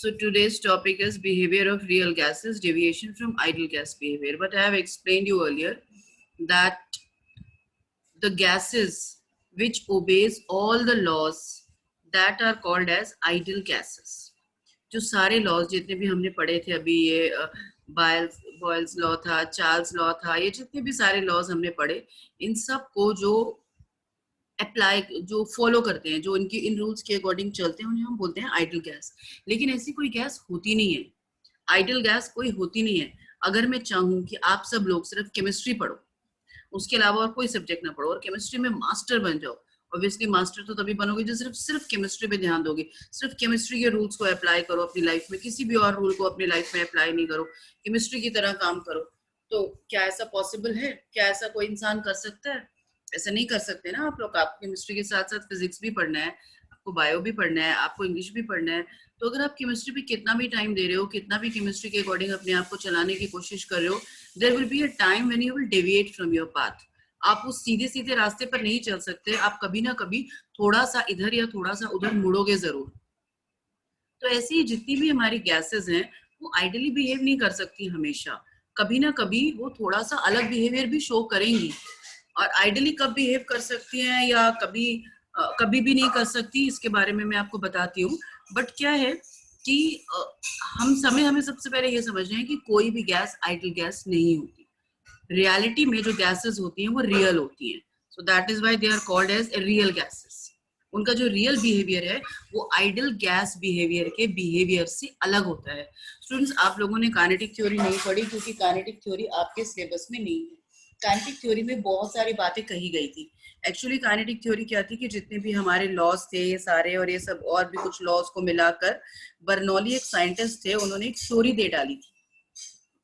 So today's topic is behavior of real gases, deviation from ideal gas behavior. But I have explained you earlier that the gases which obeys all the laws that are called as ideal gases. जो सारे laws जितने भी हमने पढ़े थे अभी, ये Boyle's law था, चार्ल्स लॉ था, ये जितने भी सारे लॉज हमने पढ़े, इन सब को जो अप्लाई, जो फॉलो करते हैं, जो इनके इन रूल्स के अकॉर्डिंग चलते हैं, उन्हें हम बोलते हैं आइडियल गैस। लेकिन ऐसी कोई गैस होती नहीं है, आइडियल गैस कोई होती नहीं है। अगर मैं चाहूँ कि आप सब लोग सिर्फ केमिस्ट्री पढ़ो, उसके अलावा और कोई सब्जेक्ट ना पढ़ो और केमिस्ट्री में मास्टर बन जाओ, ऑब्वियसली मास्टर तो तभी बनोगे जो सिर्फ केमिस्ट्री पे ध्यान दोगे, सिर्फ केमिस्ट्री के रूल्स को अप्लाई करो अपनी लाइफ में, किसी भी और रूल को अपनी लाइफ में अप्लाई नहीं करो, केमिस्ट्री की तरह काम करो। तो क्या ऐसा पॉसिबल है? क्या ऐसा कोई इंसान कर सकता है? ऐसा नहीं कर सकते ना आप लोग। आपको केमिस्ट्री के साथ साथ फिजिक्स भी पढ़ना है, आपको बायो भी पढ़ना है, आपको इंग्लिश भी पढ़ना है। तो अगर आप केमिस्ट्री पे कितना भी टाइम दे रहे हो, कितना भी केमिस्ट्री के अकॉर्डिंग अपने आप को चलाने की कोशिश कर रहे हो, there will be a time when you will deviate from your path. आप उस सीधे सीधे रास्ते पर नहीं चल सकते, आप कभी ना कभी थोड़ा सा इधर या थोड़ा सा उधर मुड़ोगे जरूर। तो ऐसी ही जितनी भी हमारी गैसेस हैं वो आइडियली बिहेव नहीं कर सकती हमेशा, कभी ना कभी वो थोड़ा सा अलग बिहेवियर भी शो करेंगी। और आइडियली कब बिहेव कर सकती हैं या कभी भी नहीं कर सकती, इसके बारे में मैं आपको बताती हूँ। बट क्या है कि हमें सबसे पहले ये समझना है कि कोई भी गैस आइडियल गैस नहीं होती। रियलिटी में जो गैसेस होती हैं वो रियल होती हैं, so that is why they are called as real gases. उनका जो रियल बिहेवियर है वो आइडियल गैस बिहेवियर के बिहेवियर से अलग होता है। स्टूडेंट्स, आप लोगों ने काइनेटिक थ्योरी नहीं पढ़ी क्योंकि काइनेटिक थ्योरी आपके सिलेबस में नहीं है। काइनेटिक थ्योरी में बहुत सारी बातें कही गई थी। एक्चुअली काइनेटिक थ्योरी क्या थी कि जितने भी हमारे लॉज थे ये सारे, और ये सब और भी कुछ लॉज को मिलाकर बर्नौली एक साइंटिस्ट थे, उन्होंने एक थ्योरी दे डाली थी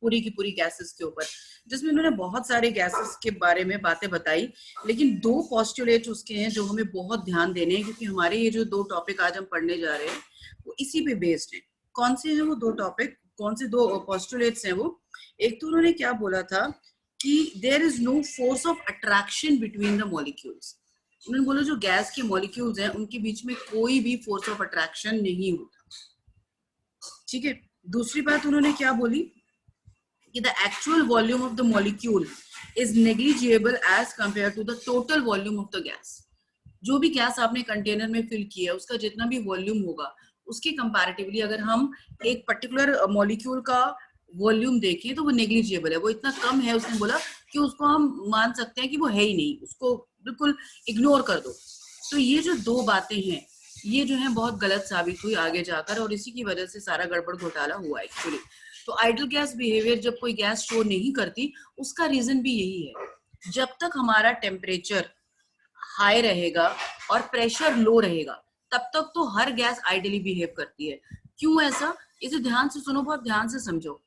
पूरी की पूरी गैसेस के ऊपर, जिसमें उन्होंने बहुत सारे गैसेस के बारे में बातें बताई। लेकिन दो पोस्टुलेट्स उसके हैं जो हमें बहुत ध्यान देने हैं, क्योंकि हमारे ये जो दो टॉपिक आज हम पढ़ने जा रहे हैं वो इसी पे बेस्ड है। कौन से हैं वो दो टॉपिक, कौन से दो पोस्टुलेट्स हैं वो? एक तो उन्होंने क्या बोला था कि there is no force of attraction between the molecules. उन्होंने बोला जो गैस के मॉलिक्यूल्स हैं उनके बीच में कोई भी फोर्स ऑफ अट्रैक्शन नहीं होता। ठीक है। दूसरी बात उन्होंने क्या बोली कि the actual volume of the molecule is negligible as compared to the total volume of the gas। जो भी गैस आपने कंटेनर में फिल किया है उसका जितना भी वॉल्यूम होगा उसके कंपैरेटिवली अगर हम एक पर्टिकुलर मॉलिक्यूल का वॉल्यूम देखें तो वो नेग्लिजिबल है, वो इतना कम है, उसने बोला कि उसको हम मान सकते हैं कि वो है ही नहीं, उसको बिल्कुल इग्नोर कर दो। तो ये जो दो बातें हैं ये जो है बहुत गलत साबित हुई आगे जाकर, और इसी की वजह से सारा गड़बड़ घोटाला हुआ एक्चुअली। तो आइडियल गैस बिहेवियर जब कोई गैस शो नहीं करती उसका रीजन भी यही है, जब तक हमारा टेम्परेचर हाई रहेगा और प्रेशर लो रहेगा तब तक तो हर गैस आइडियली बिहेव करती है। क्यों ऐसा? इसे ध्यान से सुनो, बहुत ध्यान से समझो।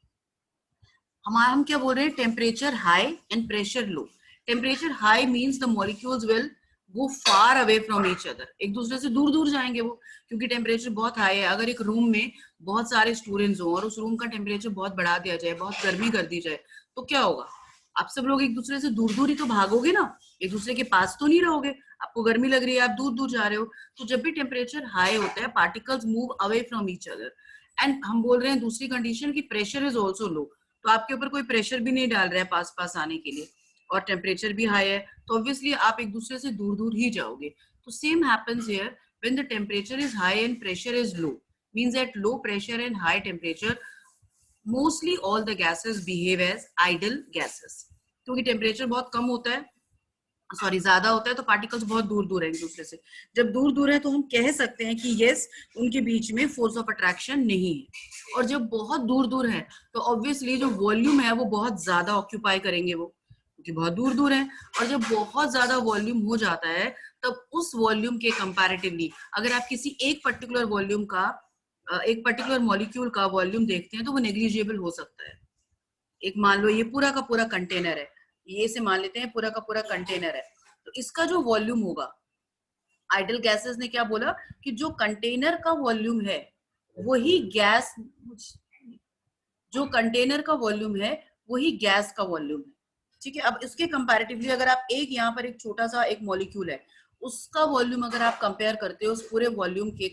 हम क्या बोल रहे हैं? Temperature high and pressure low. Temperature high means the molecules will go far away from each other, एक दूसरे से दूर दूर जाएंगे वो, क्योंकि टेम्परेचर बहुत हाई है। अगर एक रूम में बहुत सारे स्टूडेंट्स हो और उस रूम का टेम्परेचर बहुत बढ़ा दिया जाए, बहुत गर्मी कर दी जाए, तो क्या होगा? आप सब लोग एक दूसरे से दूर दूर ही तो भागोगे ना, एक दूसरे के पास तो नहीं रहोगे। आपको गर्मी लग रही है, आप दूर दूर जा रहे हो। तो जब भी टेम्परेचर हाई होता है particles move away from each other. And हम बोल रहे हैं दूसरी कंडीशन की प्रेशर इज ऑल्सो लो, तो आपके ऊपर कोई प्रेशर भी नहीं डाल रहा है पास पास आने के लिए, और टेम्परेचर भी हाई है, तो ऑब्वियसली आप एक दूसरे से दूर दूर ही जाओगे। तो same happens here when the temperature is high and pressure is low, means at low pressure and high temperature mostly all the gases behave as ideal gases. क्योंकि टेम्परेचर बहुत कम होता है, सॉरी ज्यादा होता है, तो पार्टिकल्स बहुत दूर दूर है एक दूसरे से। जब दूर दूर है तो हम कह सकते हैं कि यस उनके बीच में फोर्स ऑफ अट्रैक्शन नहीं है। और जब बहुत दूर दूर है तो ऑब्वियसली जो वॉल्यूम है वो बहुत ज्यादा ऑक्यूपाई करेंगे वो, क्योंकि बहुत दूर दूर है। और जब बहुत ज्यादा वॉल्यूम हो जाता है तब उस वॉल्यूम के कंपैरेटिवली अगर आप किसी एक पर्टिकुलर वॉल्यूम का, एक पर्टिकुलर मॉलिक्यूल का वॉल्यूम देखते हैं तो वो नेग्लिजिबल हो सकता है। एक मान लो ये पूरा का पूरा कंटेनर है, ये से मान लेते हैं पूरा का पूरा कंटेनर है, तो इसका जो वॉल्यूम होगा, आइडियल गैसेस ने क्या बोला कि जो कंटेनर का वॉल्यूम है वही गैस, जो कंटेनर का वॉल्यूम है वही गैस का वॉल्यूम है। ठीक है। अब इसके कंपैरेटिवली अगर आप एक यहाँ पर एक छोटा सा एक मॉलिक्यूल है उसका वॉल्यूम अगर आप कंपेयर करते हो उस पूरे वॉल्यूम के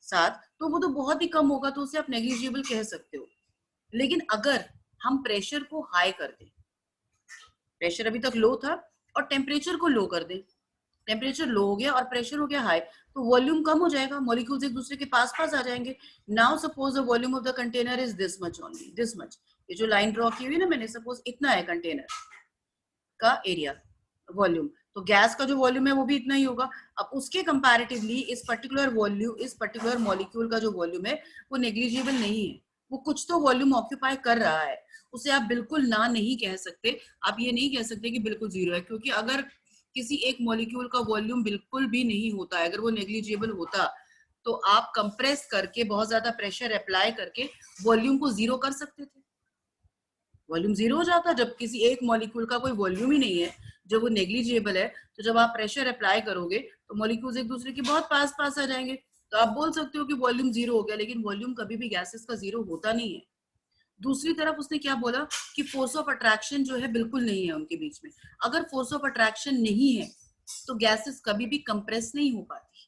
साथ, तो वो तो बहुत ही कम होगा, तो उसे आप नेग्लिजिबल कह सकते हो। लेकिन अगर हम प्रेशर को हाई कर दें, प्रेशर अभी तक लो था और टेम्परेचर को लो कर दें, टेम्परेचर लो हो गया और प्रेशर हो गया हाई, तो वॉल्यूम कम हो जाएगा, मॉलिक्यूल्स एक दूसरे के पास पास आ जाएंगे। Now suppose the volume of the container is this much only, this much, ये जो लाइन ड्रॉ की हुई है ना मैंने, सपोज इतना है कंटेनर का एरिया वॉल्यूम, तो गैस का जो वॉल्यूम है वो भी इतना ही होगा। अब उसके कंपैरेटिवली इस पर्टिकुलर वॉल्यूम, इस पर्टिकुलर मॉलिक्यूल का जो वॉल्यूम है वो नेग्लिजिबल नहीं है, वो कुछ तो वॉल्यूम ऑक्यूपाई कर रहा है, उसे आप बिल्कुल ना नहीं कह सकते। आप ये नहीं कह सकते कि बिल्कुल जीरो है, क्योंकि अगर किसी एक मॉलिक्यूल का वॉल्यूम बिल्कुल भी नहीं होता है, अगर वो नेग्लिजिबल होता, तो आप कंप्रेस करके बहुत ज्यादा प्रेशर अप्लाई करके वॉल्यूम को जीरो कर सकते थे, वॉल्यूम जीरो हो जाता। जब किसी एक मॉलिक्यूल का कोई वॉल्यूम ही नहीं है, जब वो नेग्लिजिबल है, तो जब आप प्रेशर अप्लाई करोगे तो मॉलिक्यूल्स एक दूसरे के बहुत पास पास आ जाएंगे, तो आप बोल सकते हो कि वॉल्यूम जीरो हो गया, लेकिन वॉल्यूम कभी भी गैसेस का जीरो होता नहीं है। दूसरी तरफ उसने क्या बोला कि फोर्स ऑफ अट्रैक्शन जो है बिल्कुल नहीं है उनके बीच में। अगर फोर्स ऑफ अट्रैक्शन नहीं है तो गैसेस कभी भी कंप्रेस नहीं हो पाती,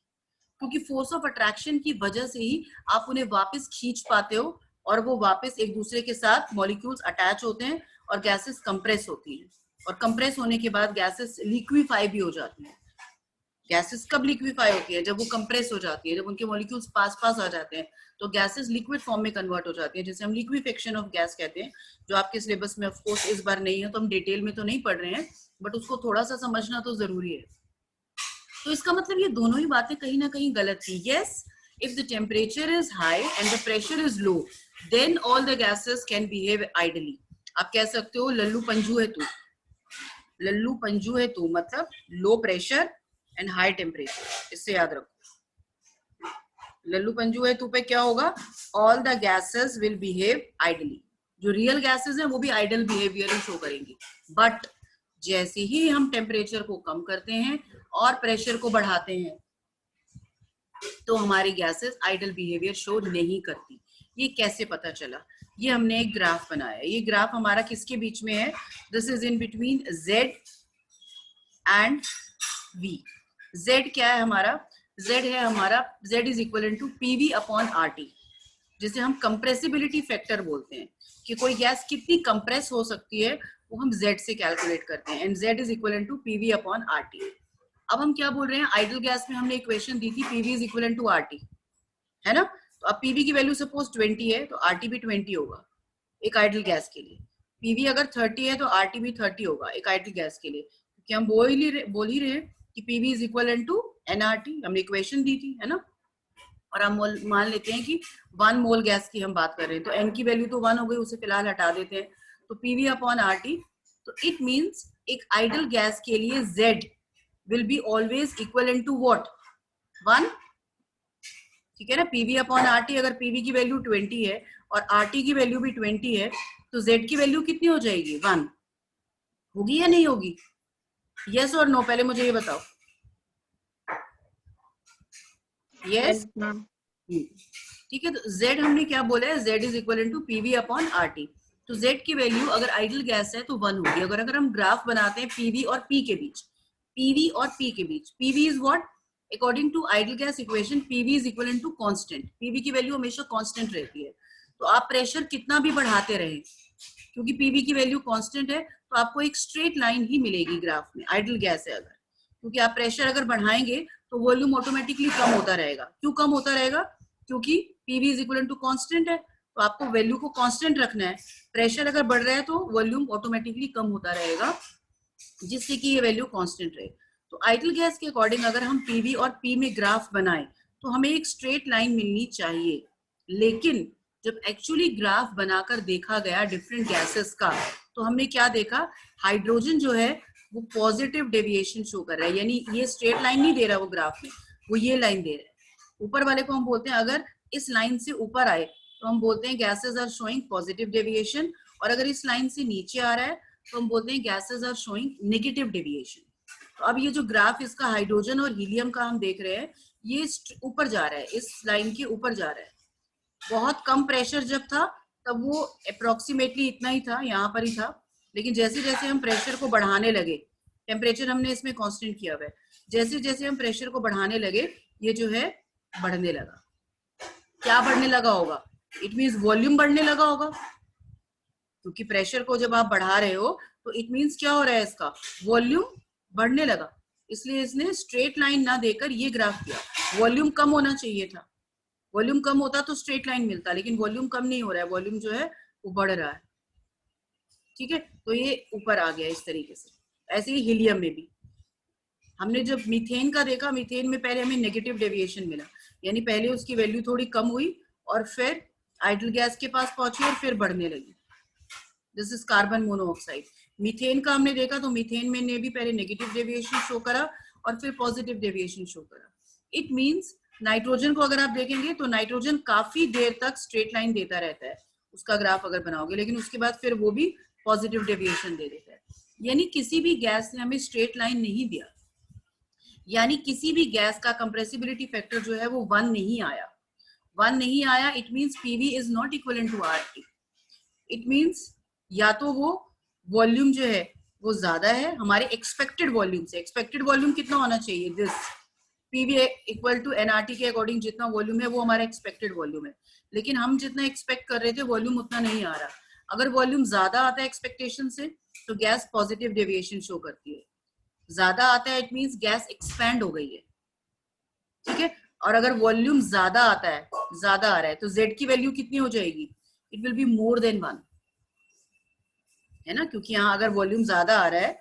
क्योंकि फोर्स ऑफ अट्रैक्शन की वजह से ही आप उन्हें वापस खींच पाते हो और वो वापस एक दूसरे के साथ मॉलिक्यूल्स अटैच होते हैं और गैसेस कंप्रेस होती हैं, और कंप्रेस होने के बाद गैसेस लिक्विफाई भी हो जाती हैं। गैसेस कब लिक्विफाई होती है? जब वो कंप्रेस हो जाती है, जब उनके मॉलिक्यूल्स पास पास आ जाते हैं, तो गैसेस लिक्विड फॉर्म में कन्वर्ट हो जाती है, जिसे हम लिक्विफेक्शन ऑफ गैस कहते हैं, जो आपके सिलेबस में ऑफ कोर्स इस बार नहीं है, तो हम डिटेल में तो नहीं पढ़ रहे हैं, बट उसको थोड़ा सा समझना तो जरूरी है। तो इसका मतलब ये दोनों ही बातें कहीं ना कहीं गलत थी। Yes, if the temperature is high and the pressure is low, then all the gases can behave idly. आप कह सकते हो लल्लू पंजू है तू, लल्लू पंजू है तू, मतलब लो प्रेशर एंड हाई टेम्परेचर, इससे याद रखो। लल्लू पंजू है तू पे क्या होगा? All the gases will behave ideally. जो रियल गैसेस हैं वो भी आइडल बिहेवियर शो करेंगी, बट जैसे ही हम टेम्परेचर को कम करते हैं और प्रेशर को बढ़ाते हैं, तो हमारी गैसेस आइडल बिहेवियर शो नहीं करती। ये कैसे पता चला? ये हमने एक ग्राफ बनाया, ये ग्राफ हमारा किसके बीच में है? This is in between Z and V। Z क्या है हमारा? Z है हमारा, Z is equal to PV upon RT, जिसे हम कंप्रेसिबिलिटी फैक्टर बोलते हैं, कि कोई गैस कितनी कंप्रेस हो सकती है वो हम Z से कैलकुलेट करते हैं, and Z is equal to PV upon RT। अब हम क्या बोल रहे हैं? आइडल गैस में हमने इक्वेशन दी थी PV is equal to RT, है ना? तो अब PV की वैल्यू सपोज 20 है, तो RT भी 20 होगा एक आइडल गैस के लिए। PV अगर 30 है तो RT भी 30 होगा एक आइडल गैस के लिए, क्योंकि हम बोल ही रहे कि PV is equal to nRT, हमने इक्वेशन दी थी, है ना? और हम मान लेते हैं कि 1 मोल गैस की हम बात कर रहे हैं, तो n की वैल्यू तो 1 हो गई, उसे फिलहाल हटा देते हैं, तो PV अपॉन RT। तो इट मीन्स एक आइडल गैस के लिए Z will be always equivalent to what? 1, ठीक है ना? PV अपॉन RT, अगर PV की वैल्यू 20 है और RT की वैल्यू भी 20 है, तो Z की वैल्यू कितनी हो जाएगी? 1 होगी या नहीं होगी? यस और नो, पहले मुझे ये बताओ। यस, ठीक है। तो Z हमने क्या बोला है? Z is equal to PV upon RT। तो Z की वैल्यू अगर आइडल गैस है तो 1 होगी। अगर हम ग्राफ बनाते हैं PV और P के बीच, PV और P के बीच, PV is what? According to ideal gas equation PV is equal to constant. PV की वैल्यू हमेशा कांस्टेंट रहती है, तो आप प्रेशर कितना भी बढ़ाते रहे, क्योंकि PV की वैल्यू कांस्टेंट है, तो आपको एक स्ट्रेट लाइन ही मिलेगी ग्राफ में, आइडल गैस है अगर। क्योंकि आप प्रेशर अगर बढ़ाएंगे तो वॉल्यूम ऑटोमेटिकली कम होता रहेगा। क्यों कम होता रहेगा? क्योंकि PV is equal to constant है, तो आपको वैल्यू को कांस्टेंट रखना है। प्रेशर अगर बढ़ रहा है तो वॉल्यूम ऑटोमेटिकली कम होता रहेगा, जिससे कि ये वैल्यू कांस्टेंट रहे। तो आइडल गैस के अकॉर्डिंग अगर हम PV और P में ग्राफ बनाएं तो हमें एक स्ट्रेट लाइन मिलनी चाहिए, लेकिन जब एक्चुअली ग्राफ बनाकर देखा गया डिफरेंट गैसेस का, तो हमने क्या देखा? हाइड्रोजन जो है वो पॉजिटिव डेविएशन शो कर रहा है, यानी ये स्ट्रेट लाइन नहीं दे रहा वो ग्राफ में, वो ये लाइन दे रहा है। ऊपर वाले को हम बोलते हैं, अगर इस लाइन से ऊपर आए तो हम बोलते हैं gases are showing positive deviation, और अगर इस लाइन से नीचे आ रहा है तो हम बोलते हैं gases are showing negative deviation. तो अब ये जो ग्राफ इसका हाइड्रोजन और हीलियम का हम देख रहे हैं, ये ऊपर जा रहा है, इस लाइन के ऊपर जा रहा है। बहुत कम प्रेशर जब था तब वो अप्रोक्सीमेटली इतना ही था, यहाँ पर ही था, लेकिन जैसे जैसे हम प्रेशर को बढ़ाने लगे, टेम्परेचर हमने इसमें कांस्टेंट किया हुआ है, जैसे जैसे हम प्रेशर को बढ़ाने लगे ये जो है बढ़ने लगा। क्या बढ़ने लगा होगा? इट मीन्स वॉल्यूम बढ़ने लगा होगा, क्योंकि प्रेशर को जब आप बढ़ा रहे हो तो इट मीन्स क्या हो रहा है, इसका वॉल्यूम बढ़ने लगा। इसलिए इसने स्ट्रेट लाइन ना देकर ये ग्राफ किया। वॉल्यूम कम होना चाहिए था, वॉल्यूम कम होता तो स्ट्रेट लाइन मिलता, लेकिन वॉल्यूम कम नहीं हो रहा है, वॉल्यूम जो है वो बढ़ रहा है। ठीक है, तो ये ऊपर आ गया इस तरीके से। ऐसे ही हीलियम में भी हमने जब मीथेन का देखा, मीथेन में पहले हमें नेगेटिव डेविएशन मिला, यानी पहले उसकी वैल्यू थोड़ी कम हुई और फिर आइडल गैस के पास पहुंची और फिर बढ़ने लगी। This is carbon monoxide. Methane का हमने देखा तो मीथेन में ने भी पहले नेगेटिव डेविएशन शो करा और फिर पॉजिटिव डेविएशन शो करा। इट मींस नाइट्रोजन को अगर आप देखेंगे तो नाइट्रोजन काफी देर तक स्ट्रेट लाइन देता रहता है, उसका ग्राफ अगर बनाओगे, लेकिन उसके बाद फिर वो भी पॉजिटिव डेविएशन दे देता है। यानी किसी भी गैस ने हमें स्ट्रेट लाइन नहीं दिया, यानी किसी भी गैस का कंप्रेसिबिलिटी फैक्टर जो है वो 1 नहीं आया, 1 नहीं आया। It means PV is not equivalent to RT. It means या तो वो वॉल्यूम जो है वो ज्यादा है हमारे एक्सपेक्टेड वॉल्यूम से। एक्सपेक्टेड वॉल्यूम कितना होना चाहिए? This PV equal to nRT के अकॉर्डिंग जितना वॉल्यूम है वो हमारा एक्सपेक्टेड वॉल्यूम है, लेकिन हम जितना एक्सपेक्ट कर रहे थे वॉल्यूम उतना नहीं आ रहा। अगर वॉल्यूम ज्यादा आता है एक्सपेक्टेशन से तो गैस पॉजिटिव डेविएशन शो करती है, ज्यादा आता है इट मींस गैस एक्सपैंड हो गई है। ठीक है, और अगर वॉल्यूम ज्यादा आता है, ज्यादा आ रहा है, तो जेड की वैल्यू कितनी हो जाएगी? It will be more than 1, है ना, क्योंकि यहाँ अगर वॉल्यूम ज्यादा आ रहा है,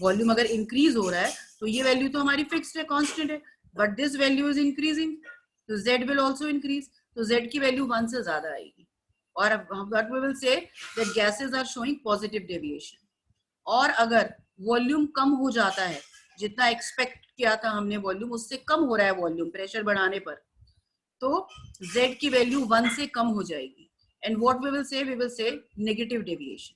वॉल्यूम अगर इंक्रीज हो रहा है तो ये वैल्यू तो हमारी फिक्स्ड है, कांस्टेंट है, but this value is increasing, तो z विल आल्सो इंक्रीज, तो z की वैल्यू 1 से ज्यादा आएगी। और what we will say that gases are showing positive deviation. और अगर वॉल्यूम कम हो जाता है, जितना एक्सपेक्ट किया था हमने वॉल्यूम उससे कम हो रहा है वॉल्यूम प्रेशर बढ़ाने पर, तो z की वैल्यू 1 से कम हो जाएगी। And what we will say negative deviation,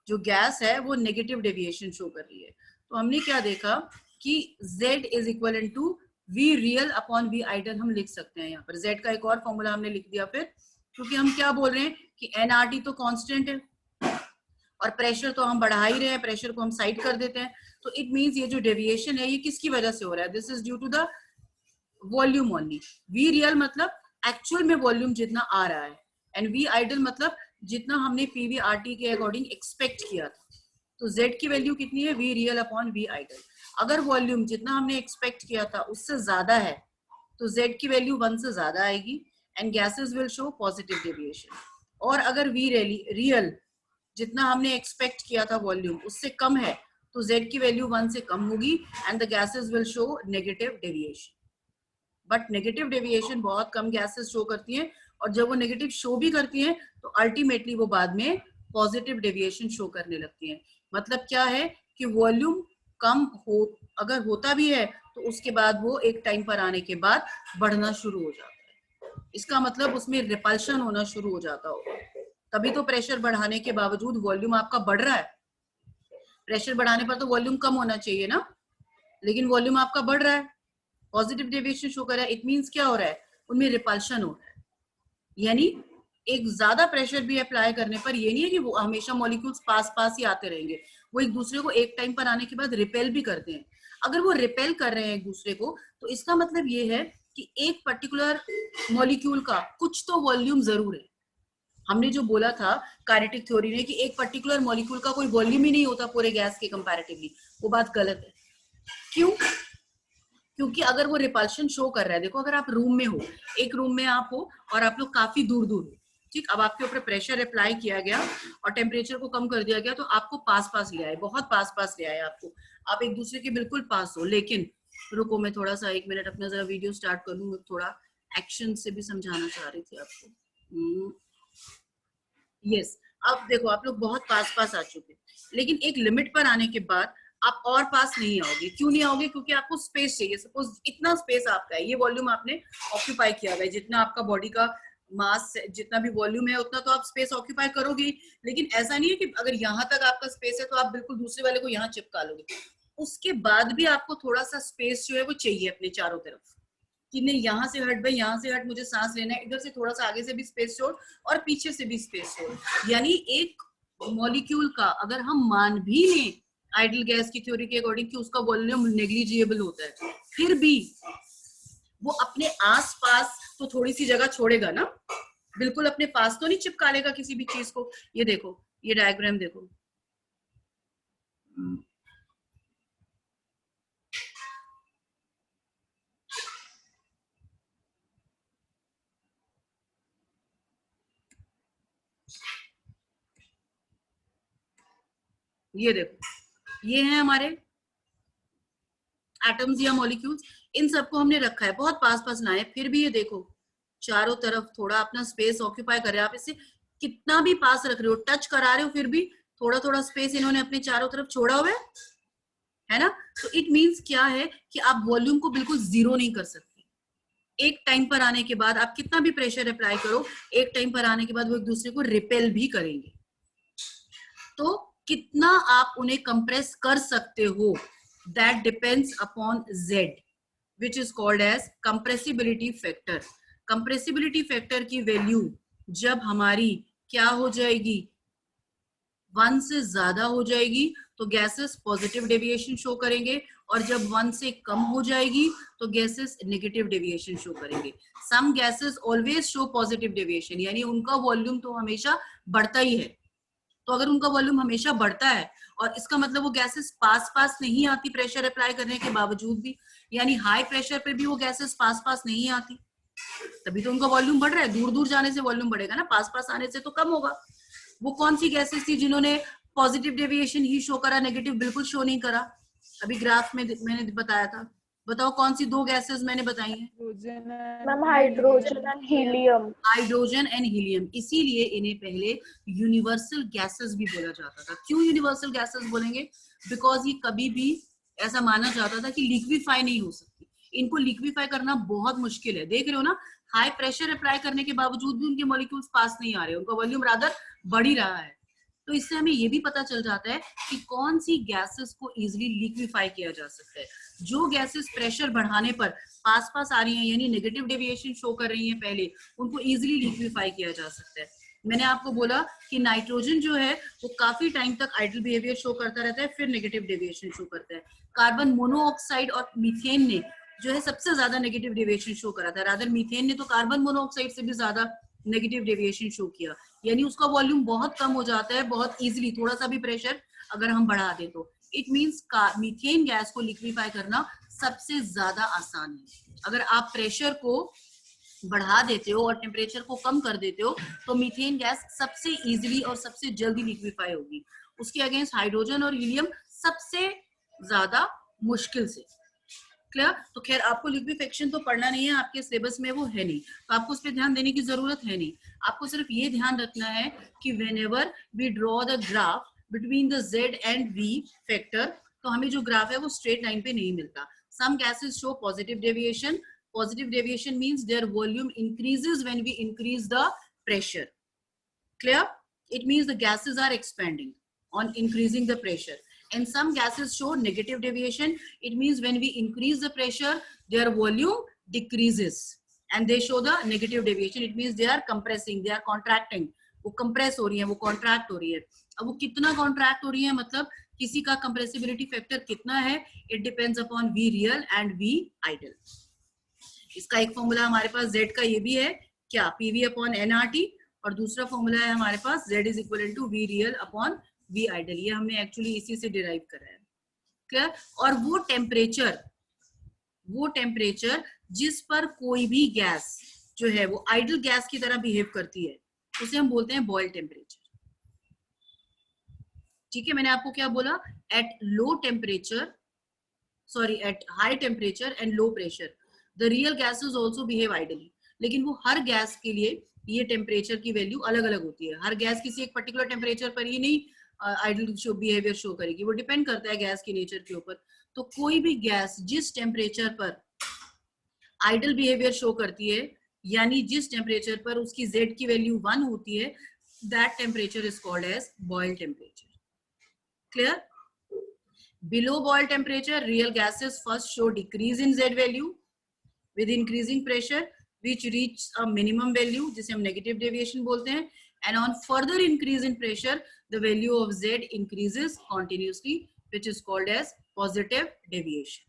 जो गैस है वो नेगेटिव डेविएशन शो कर रही है। तो हमने क्या देखा कि z is equal to v real upon v ideal हम लिख सकते हैं। यहाँ पर z का एक और फॉर्मूला हमने लिख दिया फिर, क्योंकि हम क्या बोल रहे हैं कि nRT तो कांस्टेंट है और प्रेशर तो हम बढ़ा ही रहे हैं, प्रेशर को हम साइड कर देते हैं, तो इट मींस ये जो डेविएशन है ये किसकी वजह से हो रहा है? This is due to the volume only. v real मतलब एक्चुअल में वॉल्यूम जितना आ रहा है, एंड v आइडल मतलब जितना हमने पीवी आरटी के अकॉर्डिंग एक्सपेक्ट किया था। तो z की वैल्यू कितनी है? v real upon v ideal. अगर वॉल्यूम जितना हमने एक्सपेक्ट किया था उससे ज्यादा है तो z की वैल्यू 1 से ज्यादा आएगी and gases will show positive deviation. और अगर v रियल जितना हमने एक्सपेक्ट किया था वॉल्यूम उससे कम है तो z की वैल्यू 1 से कम होगी and the gases will show negative deviation. But negative deviation बहुत कम गैसेस शो करती हैं, और जब वो नेगेटिव शो भी करती हैं तो अल्टीमेटली वो बाद में पॉजिटिव डेविएशन शो करने लगती हैं। मतलब क्या है कि वॉल्यूम कम हो अगर होता भी है तो उसके बाद वो एक टाइम पर आने के बाद बढ़ना शुरू हो जाता है। इसका मतलब उसमें रिपल्शन होना शुरू हो जाता होगा, तभी तो प्रेशर बढ़ाने के बावजूद वॉल्यूम आपका बढ़ रहा है। प्रेशर बढ़ाने पर तो वॉल्यूम कम होना चाहिए ना, लेकिन वॉल्यूम आपका बढ़ रहा है, पॉजिटिव डेविएशन शो कर रहा है। इट मींस क्या हो रहा है? उनमें रिपल्शन हो रहा है, यानी एक ज्यादा प्रेशर भी अप्लाई करने पर ये नहीं है कि वो हमेशा मॉलिक्यूल्स पास पास ही आते रहेंगे, वो एक दूसरे को एक टाइम पर आने के बाद रिपेल भी करते हैं। अगर वो रिपेल कर रहे हैं एक दूसरे को तो इसका मतलब ये है कि एक पर्टिकुलर मॉलिक्यूल का कुछ तो वॉल्यूम जरूर है। हमने जो बोला था काइनेटिक थ्योरी ने कि एक पर्टिकुलर मॉलिक्यूल का कोई वॉल्यूम ही नहीं होता पूरे गैस के कंपैरेटिवली, वो बात गलत है। क्यों? क्योंकि अगर वो रिपल्शन शो कर रहा है, देखो अगर आप रूम में हो, एक रूम में आप हो और आप लोग काफी दूर दूर हो, ठीक, अब आपके ऊपर प्रेशर अप्लाई किया गया और टेम्परेचर को कम कर दिया गया तो आपको पास पास ले आए, बहुत पास पास ले आए आपको, आप एक दूसरे के बिल्कुल पास हो। लेकिन रुको, मैं थोड़ा सा 1 मिनट अपना जरा वीडियो स्टार्ट कर लूँ, थोड़ा एक्शन से भी समझाना चाह रही थी आपको। यस, अब देखो आप लोग बहुत पास पास आ चुके, लेकिन एक लिमिट पर आने के बाद आप और पास नहीं आओगे। क्यों नहीं आओगे? क्योंकि आपको स्पेस चाहिए। सपोज इतना स्पेस आपका है, ये वॉल्यूम आपने ऑक्यूपाई किया हुआ है, जितना आपका बॉडी का मास जितना भी वॉल्यूम है उतना तो आप स्पेस ऑक्यूपाई करोगे, लेकिन ऐसा नहीं है कि अगर यहाँ तक आपका स्पेस है तो आप बिल्कुल दूसरे वाले को यहाँ चिपका लोगे। उसके बाद भी आपको थोड़ा सा स्पेस जो है वो चाहिए अपने चारों तरफ, कि नहीं यहाँ से हट भाई, यहाँ से हट, मुझे सांस लेना है, इधर से थोड़ा सा आगे से भी स्पेस छोड़ और पीछे से भी स्पेस छोड़। यानी एक मॉलिक्यूल का अगर हम मान भी लें आइडल गैस की थ्योरी के अकॉर्डिंग कि उसका वॉल्यूम नेग्लिजिबल होता है, फिर भी वो अपने आसपास तो थोड़ी सी जगह छोड़ेगा ना, बिल्कुल अपने पास तो नहीं चिपका लेगा किसी भी चीज को। ये देखो, ये डायग्राम देखो, ये देखो, ये है हमारे एटम्स या मॉलिक्यूल्स। इन सबको हमने रखा है, बहुत पास पास ना है, फिर भी ये देखो चारों तरफ थोड़ा अपना स्पेस ऑक्यूपाई कर रहे हैं। आप इसे कितना भी पास रख रहे हो, टच करा रहे हो, फिर भी थोड़ा थोड़ा स्पेस इन्होंने अपने चारों तरफ छोड़ा हुआ है ना। तो इट मीन्स क्या है कि आप वॉल्यूम को बिल्कुल जीरो नहीं कर सकते। एक टाइम पर आने के बाद आप कितना भी प्रेशर अप्लाई करो, एक टाइम पर आने के बाद वो एक दूसरे को रिपेल भी करेंगे। तो कितना आप उन्हें कंप्रेस कर सकते हो, that depends upon Z, which is called as compressibility factor. Compressibility factor की वैल्यू जब हमारी क्या हो जाएगी, 1 से ज्यादा हो जाएगी तो गैसेस पॉजिटिव डेविएशन शो करेंगे, और जब 1 से कम हो जाएगी तो गैसेस नेगेटिव डेविएशन शो करेंगे। Some gases always show positive deviation, यानी उनका वॉल्यूम तो हमेशा बढ़ता ही है। तो अगर उनका वॉल्यूम हमेशा बढ़ता है, और इसका मतलब वो गैसेस पास पास नहीं आती प्रेशर अप्लाई करने के बावजूद भी, यानी हाई प्रेशर पे भी वो गैसेस पास पास नहीं आती, तभी तो उनका वॉल्यूम बढ़ रहा है। दूर दूर जाने से वॉल्यूम बढ़ेगा ना, पास पास आने से तो कम होगा। वो कौन सी गैसेस थी जिन्होंने पॉजिटिव डेविएशन ही शो करा, नेगेटिव बिल्कुल शो नहीं करा? अभी ग्राफ में मैंने बताया था, बताओ कौन सी दो गैसेस मैंने बताई हैं? Ma'am hydrogen and helium. Hydrogen and helium, इसीलिए इन्हें पहले यूनिवर्सल गैसेस भी बोला जाता था। क्यों यूनिवर्सल गैसेस बोलेंगे? बिकॉज ये कभी भी ऐसा माना जाता था कि लिक्विफाई नहीं हो सकती, इनको लिक्विफाई करना बहुत मुश्किल है। देख रहे हो ना, हाई प्रेशर अप्लाई करने के बावजूद भी उनके मॉलिक्यूल्स पास नहीं आ रहे, उनका वॉल्यूम रादर बढ़ ही रहा है। तो इससे हमें ये भी पता चल जाता है कि कौन सी गैसेस को इजिली लिक्विफाई किया जा सकता है। जो गैसेस प्रेशर बढ़ाने पर पास पास आ रही हैं, यानी नेगेटिव डेविएशन शो कर रही हैं पहले, उनको इजिली लिक्विफाई किया जा सकता है। मैंने आपको बोला कि नाइट्रोजन जो है वो काफी टाइम तक आइडल बिहेवियर शो करता रहता है, फिर नेगेटिव डेविएशन शो करता है। कार्बन मोनोऑक्साइड और मीथेन ने जो है सबसे ज्यादा नेगेटिव डेविएशन शो करा था, रादर मीथेन ने तो कार्बन मोनोऑक्साइड से भी ज्यादा नेगेटिव डेविएशन शो किया, यानी उसका वॉल्यूम बहुत कम हो जाता है बहुत इजीली, थोड़ा सा भी प्रेशर अगर हम बढ़ा दे तो। इट मींस मीथेन गैस को लिक्विफाई करना सबसे ज्यादा आसान है। अगर आप प्रेशर को बढ़ा देते हो और टेम्परेचर को कम कर देते हो तो मीथेन गैस सबसे इजीली और सबसे जल्दी लिक्विफाई होगी। उसके अगेंस्ट हाइड्रोजन और हीलियम सबसे ज्यादा मुश्किल से। क्लियर? तो खैर आपको लिक्विफेक्शन तो पढ़ना नहीं है, आपके सिलेबस में वो है नहीं, तो आपको उस पर ध्यान देने की जरूरत है नहीं। आपको सिर्फ ये ध्यान रखना है कि whenever we draw the graph between the Z and V factor, तो हमें जो ग्राफ है वो स्ट्रेट लाइन पे नहीं मिलता। Some gases show positive deviation, positive deviation means their volume increases when we increase the pressure. Clear? It means the gases are expanding on increasing the pressure. And some gases show negative deviation. It means when we increase the pressure, their volume decreases. And they show the negative deviation. It means they are compressing, they are contracting. वो compress हो रही है, वो contract हो रही है। अब वो कितना contract हो रही है, मतलब किसी का compressibility factor कितना है, it depends upon V real and V ideal. इसका एक फॉर्मूला हमारे पास Z का ये भी है, क्या? PV upon nRT, और दूसरा फॉर्मूला है हमारे पास Z is equal to V real upon V ideal. ये हमने एक्चुअली इसी से डिराइव करा है। क्लियर? और वो टेम्परेचर जिस पर कोई भी गैस जो है वो आइडल गैस की तरह बिहेव करती है, उसे हम बोलते हैं बॉयल टेम्परेचर। ठीक है, मैंने आपको क्या बोला? At low temperature, sorry at high temperature and low pressure the real gases also behave ideally. लेकिन वो हर गैस के लिए ये टेम्परेचर की वैल्यू अलग अलग होती है। हर गैस किसी एक पर्टिकुलर टेम्परेचर पर ही नहीं आइडल शो बिहेवियर शो करेगी, वो डिपेंड करता है गैस के नेचर के ऊपर। तो कोई भी गैस जिस टेम्परेचर पर आइडल बिहेवियर शो करती है, यानी जिस टेम्परेचर पर उसकी Z की वैल्यू 1 होती है, that temperature is called as Boyle temperature. Clear? Below boil temperature, real gases first show decrease in Z value with increasing pressure, which reach a minimum value, जिसे हम negative deviation बोलते हैं, and on further increase in pressure, the value of Z increases continuously, which is called as positive deviation.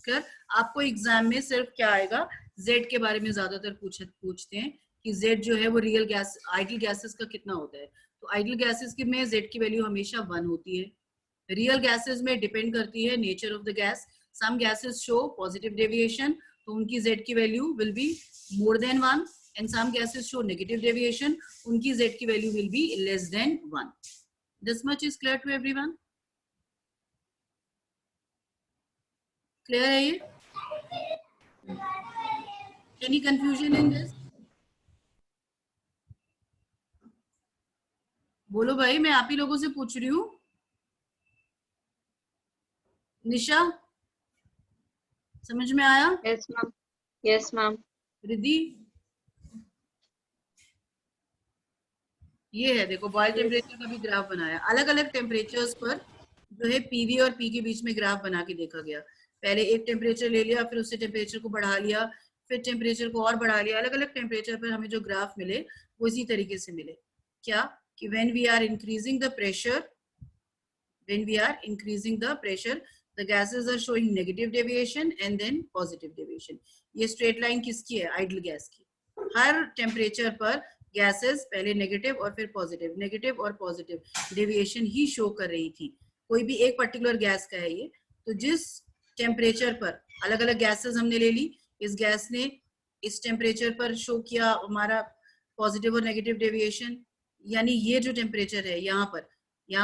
Clear? आपको exam में सिर्फ क्या आएगा? Z के बारे में ज्यादातर पूछते हैं कि जेड जो है वो रियल गैस आइडल गैसेस का कितना होता है। तो आइडल गैसेस के में जेड की वैल्यू हमेशा 1 होती है। रियल गैसेस में डिपेंड करती है nature of the gas. Some gases show positive deviation, तो उनकी जेड की value will be more than 1, and some gases show negative deviation, उनकी जेड की value will be less than 1. This much is clear to everyone? Clear है ये? Any confusion in this? बोलो भाई, मैं आप ही लोगों से पूछ रही हूँ। निशा, समझ में आया? Yes ma'am, yes ma'am. Riddhi, ये है देखो बॉयल टेम्परेचर का भी ग्राफ बनाया। अलग अलग टेम्परेचर्स पर जो है पीवी और पी के बीच में ग्राफ बना के देखा गया। पहले एक टेम्परेचर ले लिया, फिर उससे टेम्परेचर को बढ़ा लिया, फिर टेम्परेचर को और बढ़ा लिया। अलग अलग टेम्परेचर पर हमें जो ग्राफ मिले वो इसी तरीके से मिले। क्या कि when we are increasing the pressure, the gases are showing negative deviation and then positive deviation. ये स्ट्रेट लाइन किसकी है? आइडल गैस की। हर टेम्परेचर पर गैसेस पहले नेगेटिव और फिर पॉजिटिव डेविएशन ही शो कर रही थी। कोई भी एक पर्टिकुलर गैस का है ये। तो जिस टेम्परेचर पर अलग अलग गैसेस हमने ले ली, इस गैस ने इस टेम्परेचर पर शो किया हमारा पॉजिटिव और नेगेटिव डेविएशन, यानी ये जो टेम्परेचर है यहाँ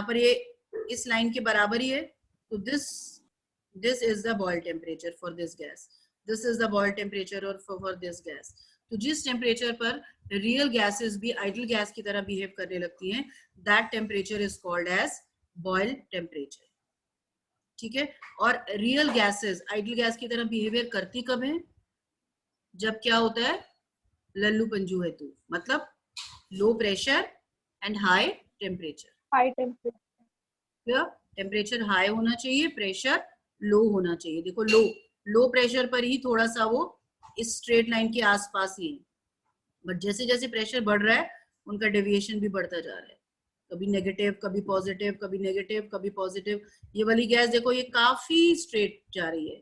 पर ये इस लाइन के बराबर ही है। तो this is the Boyle temperature for this gas, this is the Boyle temperature और फॉर दिस गैस। तो जिस टेम्परेचर पर रियल गैसेस भी आइडल गैस की तरह बिहेव करने लगती हैं, that temperature is called as Boyle temperature. ठीक है। और रियल गैसेस आइडल गैस की तरह बिहेवियर करती कब है? जब क्या होता है? लल्लू पंजू हेतु, मतलब लो pressure and high temperature. High temperature, temperature high होना चाहिए, प्रेशर लो होना चाहिए। देखो लो प्रेशर पर ही थोड़ा सा वो इस स्ट्रेट लाइन के आसपास ही है, बट जैसे जैसे प्रेशर बढ़ रहा है उनका डेविएशन भी बढ़ता जा रहा है। कभी नेगेटिव, कभी पॉजिटिव, कभी नेगेटिव, कभी पॉजिटिव। ये वाली गैस देखो ये काफी स्ट्रेट जा रही है,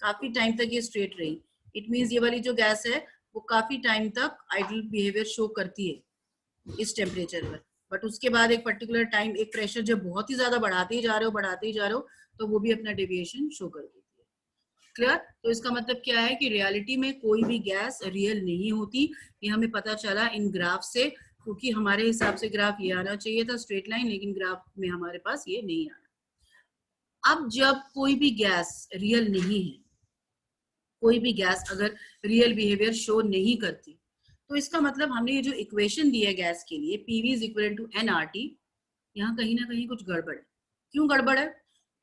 काफी टाइम तक ये स्ट्रेट रही। इट मीन्स ये वाली जो गैस है वो काफी टाइम तक आइडल बिहेवियर शो करती है इस टेम्परेचर पर। बट उसके बाद एक पर्टिकुलर टाइम, एक प्रेशर जब बहुत ही ज्यादा बढ़ाते ही जा रहे हो तो वो भी अपना डेविएशन शो कर देती है। क्लियर? तो इसका मतलब क्या है कि रियलिटी में कोई भी गैस रियल नहीं होती। ये हमें पता चला इन ग्राफ से, क्योंकि हमारे हिसाब से ग्राफ ये आना चाहिए था स्ट्रेट लाइन, लेकिन ग्राफ में हमारे पास ये नहीं आया। अब जब कोई भी गैस रियल नहीं है, कोई भी गैस अगर रियल बिहेवियर शो नहीं करती, तो इसका मतलब हमने ये जो इक्वेशन दी है गैस के लिए PV is equal to nRT, यहाँ कहीं ना कहीं कुछ गड़बड़ है। क्यों गड़बड़ है?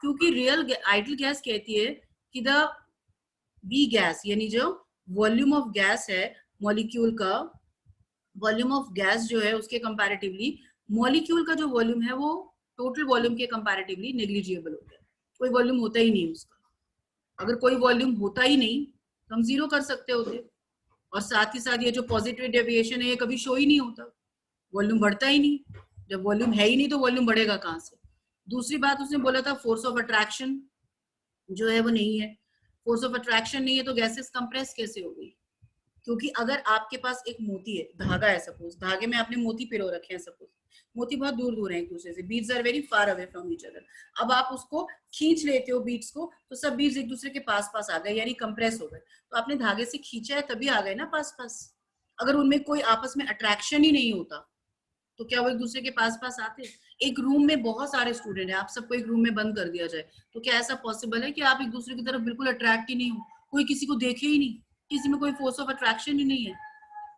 क्योंकि रियल आइडल गैस कहती है कि द बी गैस, यानी जो वॉल्यूम ऑफ गैस है मॉलिक्यूल का, वॉल्यूम ऑफ गैस जो है उसके कंपैरेटिवली मॉलिक्यूल का जो वॉल्यूम है वो टोटल वॉल्यूम के कंपैरेटिवली नेग्लिजिबल होता है। कोई वॉल्यूम होता ही नहीं उसका। अगर कोई वॉल्यूम होता ही नहीं तो हम जीरो कर सकते होते। और साथ ही साथ ये जो पॉजिटिव डेविएशन है ये कभी शो ही नहीं होता, वॉल्यूम बढ़ता ही नहीं। जब वॉल्यूम है ही नहीं तो वॉल्यूम बढ़ेगा कहाँ से? दूसरी बात उसने बोला था फोर्स ऑफ अट्रैक्शन जो है वो नहीं है। फोर्स ऑफ अट्रैक्शन नहीं है तो गैसेस कंप्रेस कैसे हो गई? क्योंकि अगर आपके पास एक मोती है, धागा है, सपोज धागे में आपने मोती पिरो रखे हैं, सपोज मोती बहुत दूर दूर है एक दूसरे से, beads are very far away from each other. अब आप उसको खींच लेते हो बीड्स को, तो सब बीड्स एक दूसरे के पास पास आ गए, यानी कंप्रेस हो गए। तो आपने धागे से खींचा है तभी आ गए ना पास पास। अगर उनमें कोई आपस में अट्रैक्शन ही नहीं होता तो क्या वो एक दूसरे के पास पास आते? एक रूम में बहुत सारे स्टूडेंट हैं, आप सबको एक रूम में बंद कर दिया जाए तो क्या ऐसा पॉसिबल है कि आप एक दूसरे की तरफ बिल्कुल अट्रैक्ट ही नहीं हो, कोई किसी को देखे ही नहीं, किसी में कोई फोर्स ऑफ अट्रैक्शन ही नहीं है?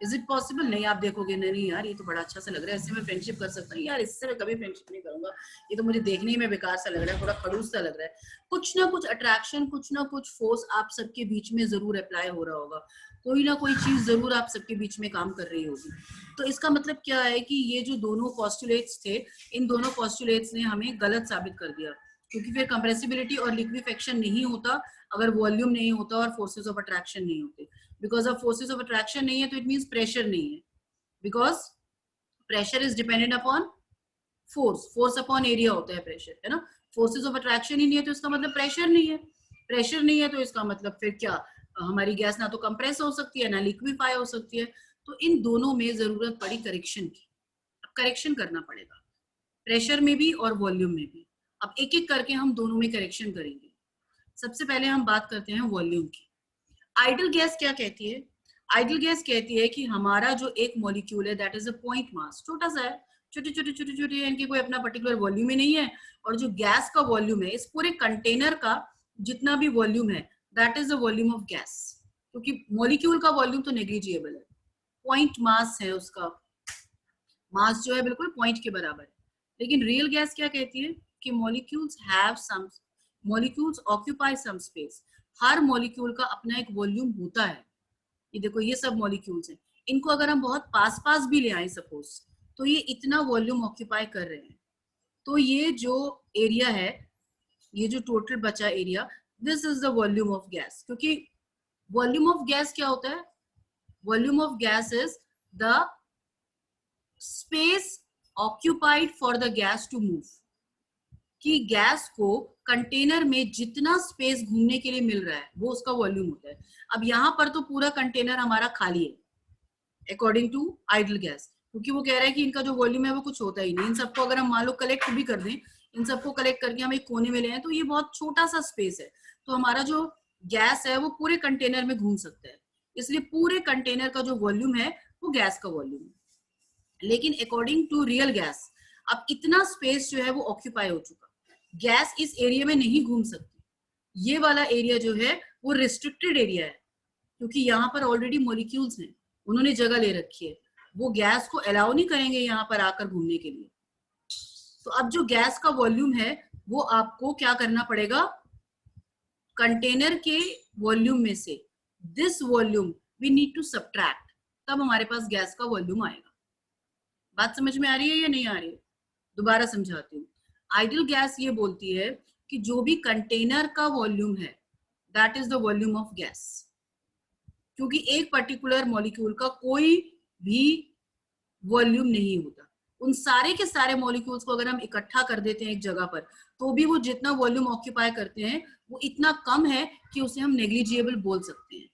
Is it possible? नहीं। आप देखोगे नहीं यार ये तो बड़ा अच्छा सा लग रहा है, इससे मैं फ्रेंडशिप कर सकता हूँ, यार इससे मैं कभी फ्रेंडशिप नहीं करूंगा, ये तो मुझे देखने में बेकार सा लग रहा है, थोड़ा खड़ूस सा लग रहा है। कुछ ना कुछ अट्रैक्शन, कुछ ना कुछ फोर्स आप सबके बीच में जरूर अप्लाई हो रहा होगा, कोई ना कोई चीज जरूर आप सबके बीच में काम कर रही होगी। तो इसका मतलब क्या है कि ये जो दोनों पोस्टुलेट्स थे, इन दोनों पोस्टुलेट्स ने हमें गलत साबित कर दिया, क्योंकि फिर कंप्रेसिबिलिटी और लिक्विफेक्शन नहीं होता अगर वॉल्यूम नहीं होता और फोर्सेस ऑफ अट्रैक्शन नहीं होते। Because of forces of attraction नहीं है तो इट मींस प्रेशर नहीं है, because pressure is dependent upon force upon area होता है प्रेशर, है ना। फोर्सेस ऑफ अट्रैक्शन ही नहीं है तो इसका मतलब प्रेशर नहीं है, प्रेशर नहीं है तो इसका मतलब फिर क्या, हमारी गैस ना तो कंप्रेस हो सकती है ना लिक्विफाई हो सकती है। तो इन दोनों में जरूरत पड़ी करेक्शन की। अब करेक्शन करना पड़ेगा प्रेशर में भी और वॉल्यूम में भी। अब एक एक करके हम दोनों में करेक्शन करेंगे। सबसे पहले हम बात करते हैं वॉल्यूम की। आइडल गैस क्या कहती है? आइडल गैस कहती है कि हमारा जो एक मॉलिक्यूल है that is a point mass, छोटा सा है, छोटे छोटे छोटे छोटे, इनकी कोई अपना पर्टिकुलर वॉल्यूम ही नहीं है। और जो गैस का वॉल्यूम है, इस पूरे कंटेनर का जितना भी वॉल्यूम है that is the volume of gas, क्योंकि मॉलिक्यूल का वॉल्यूम तो नेग्लिजिबल है, पॉइंट मास है उसका, मास जो है बिल्कुल पॉइंट के बराबर है। लेकिन रियल गैस क्या कहती है कि मॉलिक्यूल्स ऑक्यूपाई सम स्पेस। हर मॉलिक्यूल का अपना एक वॉल्यूम होता है। ये देखो ये सब मॉलिक्यूल्स हैं, इनको अगर हम बहुत पास पास भी ले आए सपोज, तो ये इतना वॉल्यूम ऑक्यूपाई कर रहे हैं। तो ये जो एरिया है, ये जो टोटल बचा area, this is the volume of gas. क्योंकि वॉल्यूम ऑफ गैस क्या होता है? Volume of gas is the space occupied for the gas to move, कि गैस को कंटेनर में जितना स्पेस घूमने के लिए मिल रहा है वो उसका वॉल्यूम होता है। अब यहाँ पर तो पूरा कंटेनर हमारा खाली है अकॉर्डिंग टू आइडल गैस, क्योंकि वो कह रहा है कि इनका जो वॉल्यूम है वो कुछ होता ही नहीं। इन सबको अगर हम मान लो कलेक्ट भी कर दें, इन सबको कलेक्ट करके हम एक कोने में ले आए, तो ये बहुत छोटा सा स्पेस है। तो हमारा जो गैस है वो पूरे कंटेनर में घूम सकता है, इसलिए पूरे कंटेनर का जो वॉल्यूम है वो गैस का वॉल्यूम है। लेकिन अकॉर्डिंग टू रियल गैस अब इतना स्पेस जो है वो ऑक्यूपाई हो चुका, गैस इस एरिया में नहीं घूम सकती। ये वाला एरिया जो है वो रिस्ट्रिक्टेड एरिया है, क्योंकि यहाँ पर ऑलरेडी मॉलिक्यूल्स हैं, उन्होंने जगह ले रखी है, वो गैस को अलाउ नहीं करेंगे यहाँ पर आकर घूमने के लिए। तो अब जो गैस का वॉल्यूम है वो आपको क्या करना पड़ेगा? कंटेनर के वॉल्यूम में से this volume we need to subtract, तब हमारे पास गैस का वॉल्यूम आएगा। बात समझ में आ रही है या नहीं आ रही है? दोबारा समझाती हूँ। आइडल गैस ये बोलती है कि जो भी कंटेनर का वॉल्यूम है that is the volume of gas, क्योंकि एक पर्टिकुलर मॉलिक्यूल का कोई भी वॉल्यूम नहीं होता। उन सारे के सारे मॉलिक्यूल्स को अगर हम इकट्ठा कर देते हैं एक जगह पर, तो भी वो जितना वॉल्यूम ऑक्यूपाई करते हैं वो इतना कम है कि उसे हम नेग्लिजिबल बोल सकते हैं।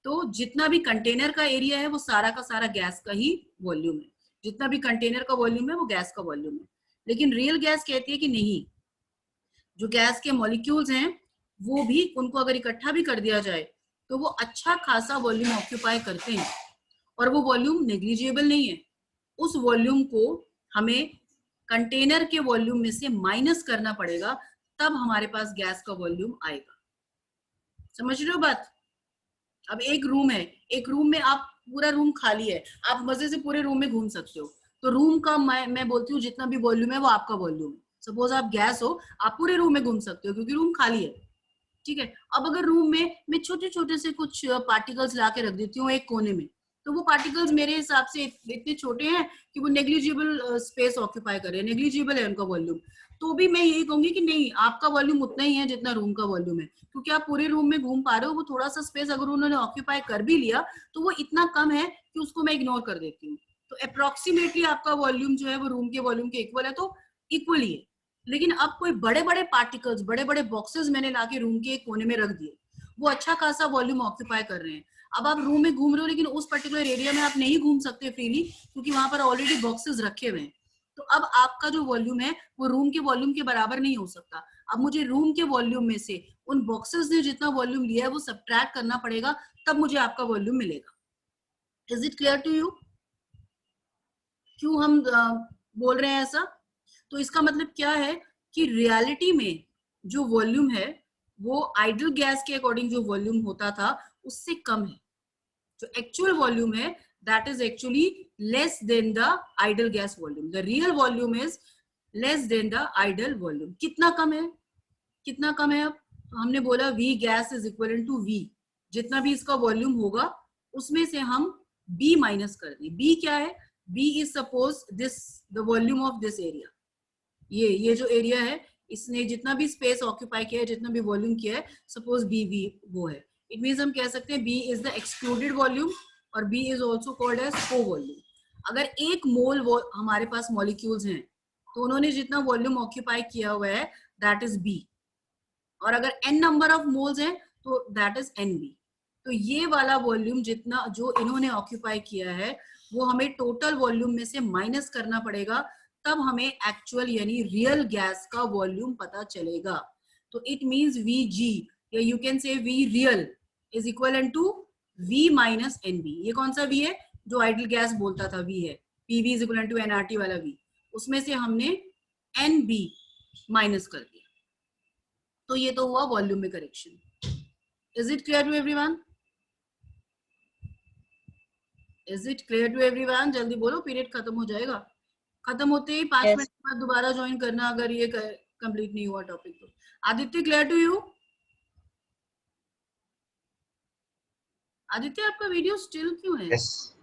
तो जितना भी कंटेनर का एरिया है वो सारा का सारा गैस का ही वॉल्यूम है, जितना भी कंटेनर का वॉल्यूम है वो गैस का वॉल्यूम है। लेकिन रियल गैस कहती है कि नहीं, जो गैस के मॉलिक्यूल्स हैं वो भी, उनको अगर इकट्ठा भी कर दिया जाए तो वो अच्छा खासा वॉल्यूम ऑक्यूपाई करते हैं, और वो वॉल्यूम नेग्लिजिबल नहीं है। उस वॉल्यूम को हमें कंटेनर के वॉल्यूम में से माइनस करना पड़ेगा, तब हमारे पास गैस का वॉल्यूम आएगा। समझ रहे हो बात? अब एक रूम है, एक रूम में आप, पूरा रूम खाली है, आप मजे से पूरे रूम में घूम सकते हो, तो रूम का मैं बोलती हूँ जितना भी वॉल्यूम है वो आपका वॉल्यूम है। सपोज आप गैस हो, आप पूरे रूम में घूम सकते हो क्योंकि रूम खाली है, ठीक है। अब अगर रूम में मैं छोटे छोटे से कुछ पार्टिकल्स ला के रख देती हूँ एक कोने में, तो वो पार्टिकल्स मेरे हिसाब से इतने छोटे हैं कि वो नेग्लिजिबल स्पेस ऑक्यूपाई कर रहे हैं, नेग्लिजिबल है उनका वॉल्यूम। तो भी मैं यही कहूंगी कि नहीं, आपका वॉल्यूम उतना ही है जितना रूम का वॉल्यूम है, क्योंकि आप पूरे रूम में घूम पा रहे हो। वो थोड़ा सा स्पेस अगर उन्होंने ऑक्यूपाई कर भी लिया तो वो इतना कम है कि उसको मैं इग्नोर कर देती हूँ। तो अप्रोक्सीमेटली आपका वॉल्यूम जो है वो रूम के वॉल्यूम के इक्वल है, तो इक्वल ही है। लेकिन अब कोई बड़े बड़े पार्टिकल्स, बड़े बड़े बॉक्सेस मैंने लाके रूम के एक कोने में रख दिए, वो अच्छा खासा वॉल्यूम ऑक्यूपाई कर रहे हैं। अब आप रूम में घूम रहे हो लेकिन उस पर्टिकुलर एरिया में आप नहीं घूम सकते फ्रीली, क्योंकि वहां पर ऑलरेडी बॉक्सेस रखे हुए हैं। तो अब आपका जो वॉल्यूम है वो रूम के वॉल्यूम के बराबर नहीं हो सकता। अब मुझे रूम के वॉल्यूम में से उन बॉक्सेस ने जितना वॉल्यूम लिया है वो सब्ट्रैक्ट करना पड़ेगा, तब मुझे आपका वॉल्यूम मिलेगा। Is it clear to you? क्यों हम बोल रहे हैं ऐसा? तो इसका मतलब क्या है कि रियलिटी में जो वॉल्यूम है वो आइडल गैस के अकॉर्डिंग जो वॉल्यूम होता था उससे कम है। जो एक्चुअल वॉल्यूम है that is actually less than the ideal gas volume. The real volume is less than the ideal volume. कितना कम है? कितना कम है? अब तो हमने बोला V gas is equal to V, जितना भी इसका वॉल्यूम होगा उसमें से हम B माइनस कर दें। B क्या है? B is suppose this the volume of this area. ये जो एरिया है इसने जितना भी स्पेस ऑक्यूपाई किया है, जितना भी वॉल्यूम किया है, सपोज BV वो है। इट मीन्स हम कह सकते हैं B is the excluded volume और B is also called as covolume. अगर एक मोल हमारे पास मॉलिक्यूल्स हैं तो उन्होंने जितना वॉल्यूम ऑक्यूपाई किया हुआ है दैट इज B, और अगर n नंबर ऑफ मोल्स हैं तो दैट इज NB। तो ये वाला वॉल्यूम जितना जो इन्होंने ऑक्यूपाई किया है वो हमें टोटल वॉल्यूम में से माइनस करना पड़ेगा, तब हमें एक्चुअल यानी रियल गैस का वॉल्यूम पता चलेगा। तो इट मींस Vg या you can say V real is equal to V minus NB। ये कौन सा V है? जो आइडल गैस बोलता था V है, PV is equal to nRT वाला V, उसमें से हमने NB माइनस कर दिया। तो ये तो हुआ वॉल्यूम में correction. Is it clear to everyone? Is it clear to everyone? जल्दी बोलो, पीरियड खत्म हो जाएगा। खत्म होते ही 5 मिनट के बाद दोबारा ज्वाइन करना अगर ये कंप्लीट नहीं हुआ टॉपिक तो। Aditya, clear to you? Aditya, आपका वीडियो स्टिल क्यों है? Yes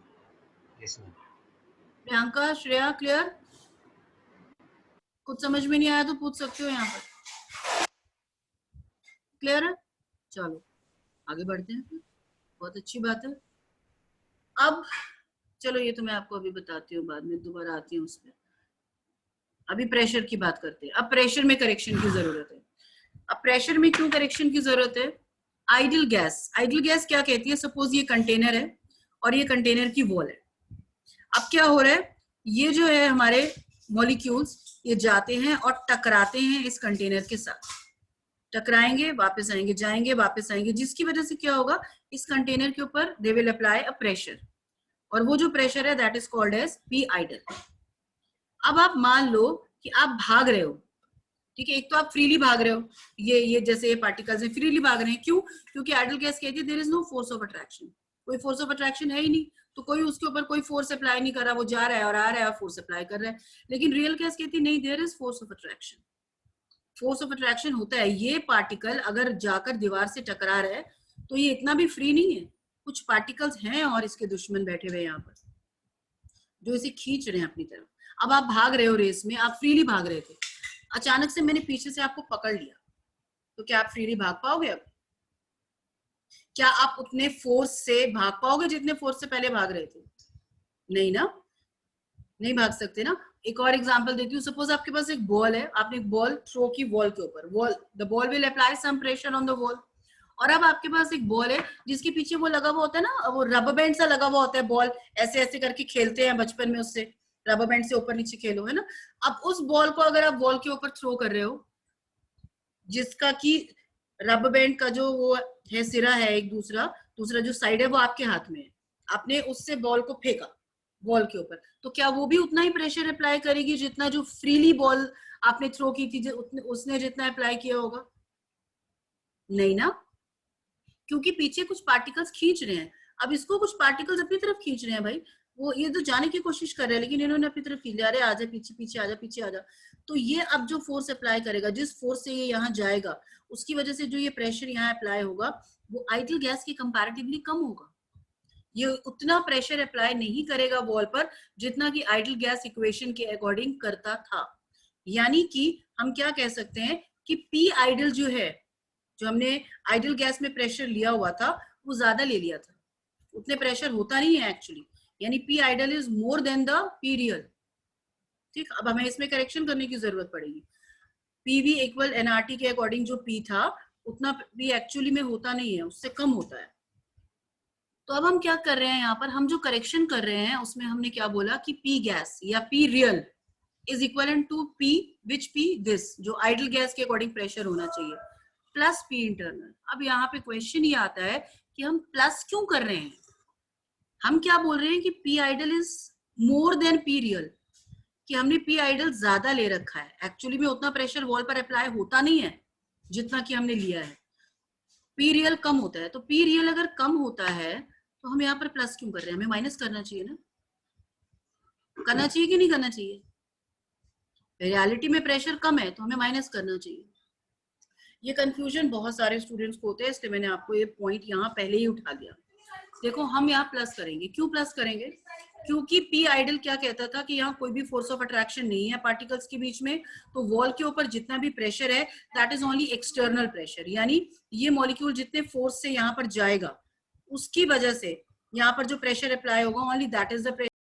yes ma'am. Priyanka, Shreya, clear? कुछ समझ में नहीं आया तो पूछ सकते हो यहाँ पर। क्लियर है? चलो आगे बढ़ते हैं फिर। बहुत अच्छी बात है। अब चलो ये तो मैं आपको अभी बताती हूँ, बाद में दोबारा आती हूँ उस पर। अभी प्रेशर की बात करते हैं। अब प्रेशर में करेक्शन की जरूरत है। अब प्रेशर में क्यों करेक्शन की जरूरत है? आइडियल गैस, आइडियल गैस क्या कहती है? सपोज ये कंटेनर है और ये कंटेनर की वॉल है। अब क्या हो रहा है, ये जो है हमारे मॉलिक्यूल्स ये जाते हैं और टकराते हैं इस कंटेनर के साथ। टकराएंगे, वापस आएंगे, जाएंगे, वापस आएंगे, जिसकी वजह से क्या होगा, इस कंटेनर के ऊपर they will apply a pressure, और वो जो प्रेशर है that is called as P ideal. अब आप मान लो कि आप भाग रहे हो, ठीक है, एक तो आप फ्रीली भाग रहे हो, ये जैसे ये पार्टिकल्स हैं फ्रीली भाग रहे हैं। क्यों? क्योंकि आइडल गैस कहती है there is no force of attraction, कोई फोर्स ऑफ अट्रैक्शन है ही नहीं, तो कोई उसके ऊपर कोई फोर्स अप्लाई नहीं कर रहा, वो जा रहा है और आ रहा है और फोर्स अप्लाई कर रहा है। लेकिन रियल गैस कहती है नहीं, there is force of attraction. Force of attraction होता है, ये पार्टिकल अगर जाकर दीवार से टकरा रहा है तो ये इतना भी फ्री नहीं है, कुछ पार्टिकल्स हैं और इसके दुश्मन बैठे हुए यहाँ पर जो इसे खींच रहे हैं अपनी तरफ। अब आप भाग रहे हो रेस में, आप फ्रीली भाग रहे थे, अचानक से मैंने पीछे से आपको पकड़ लिया, तो क्या आप फ्रीली भाग पाओगे? अब क्या आप उतने फोर्स से भाग पाओगे जितने फोर्स से पहले भाग रहे थे? नहीं ना, नहीं भाग सकते ना। एक और एग्जांपल देती हूँ। सपोज आपके पास एक बॉल है, आपने एक बॉल थ्रो की वॉल के ऊपर, the ball will apply some pressure on the wall, और अब आपके पास एक बॉल है जिसके पीछे वो लगा हुआ होता है ना, वो रबर बैंड सा लगा हुआ होता है, बॉल ऐसे ऐसे करके खेलते हैं बचपन में, उससे रबर बैंड से ऊपर नीचे खेलो, है ना। अब उस बॉल को अगर आप बॉल के ऊपर थ्रो कर रहे हो, जिसका कि रबर बैंड का जो वो है सिरा है, एक दूसरा जो साइड है वो आपके हाथ में है, आपने उससे बॉल को फेंका बॉल के ऊपर, तो क्या वो भी उतना ही प्रेशर अप्लाई करेगी जितना जो फ्रीली बॉल आपने थ्रो की थी उसने जितना अप्लाई किया होगा? नहीं ना, क्योंकि पीछे कुछ पार्टिकल्स खींच रहे हैं। अब इसको कुछ पार्टिकल्स अपनी तरफ खींच रहे हैं भाई, वो ये तो जाने की कोशिश कर रहे हैं लेकिन इन्होंने अपनी तरफ खींच लिया, अरे आजा पीछे, पीछे आजा, पीछे आजा। तो ये अब जो फोर्स अप्लाई करेगा, जिस फोर्स से ये यहाँ जाएगा, उसकी वजह से जो ये प्रेशर यहाँ अप्लाई होगा वो आइडियल गैस के कंपैरेटिवली कम होगा। ये उतना प्रेशर अप्लाई नहीं करेगा वॉल पर जितना कि आइडियल गैस इक्वेशन के अकॉर्डिंग करता था। यानी कि हम क्या कह सकते हैं कि पी आइडियल जो है, जो हमने आइडियल गैस में प्रेशर लिया हुआ था वो ज्यादा ले लिया था, उतने प्रेशर होता नहीं है एक्चुअली, यानी P ideal is more than the P real. ठीक, अब हमें इसमें करेक्शन करने की जरूरत पड़ेगी। पीवी इक्वल एनआरटी के अकॉर्डिंग जो पी था उतना पी एक्चुअली में होता नहीं है, उससे कम होता है। तो अब हम क्या कर रहे हैं, यहाँ पर हम जो करेक्शन कर रहे हैं उसमें हमने क्या बोला कि पी गैस या P real is equal to P which P this, जो आइडियल गैस के अकॉर्डिंग प्रेशर होना चाहिए, प्लस पी इंटरनल। अब यहाँ पे क्वेश्चन ये आता है कि हम प्लस क्यों कर रहे हैं? हम क्या बोल रहे हैं कि P ideal is more than P real, कि हमने पी आइडियल ज्यादा ले रखा है, एक्चुअली में उतना प्रेशर वॉल पर अप्लाई होता नहीं है जितना कि हमने लिया है, पी रियल कम होता है। तो पी रियल अगर कम होता है तो हम यहाँ पर प्लस क्यों कर रहे हैं? हमें माइनस करना चाहिए ना, करना चाहिए कि नहीं करना चाहिए? रियलिटी में प्रेशर कम है तो हमें माइनस करना चाहिए। ये कंफ्यूजन बहुत सारे स्टूडेंट्स को होते हैं, इसलिए मैंने आपको ये पॉइंट यहाँ पहले ही उठा दिया। देखो हम यहाँ प्लस करेंगे, क्यों प्लस करेंगे? क्योंकि पी आइडियल क्या कहता था कि यहाँ कोई भी फोर्स ऑफ अट्रैक्शन नहीं है पार्टिकल्स के बीच में, तो वॉल के ऊपर जितना भी प्रेशर है that is only external pressure, यानी ये मॉलिक्यूल जितने फोर्स से यहाँ पर जाएगा उसकी वजह से यहाँ पर जो प्रेशर अप्लाई होगा only that is the pressure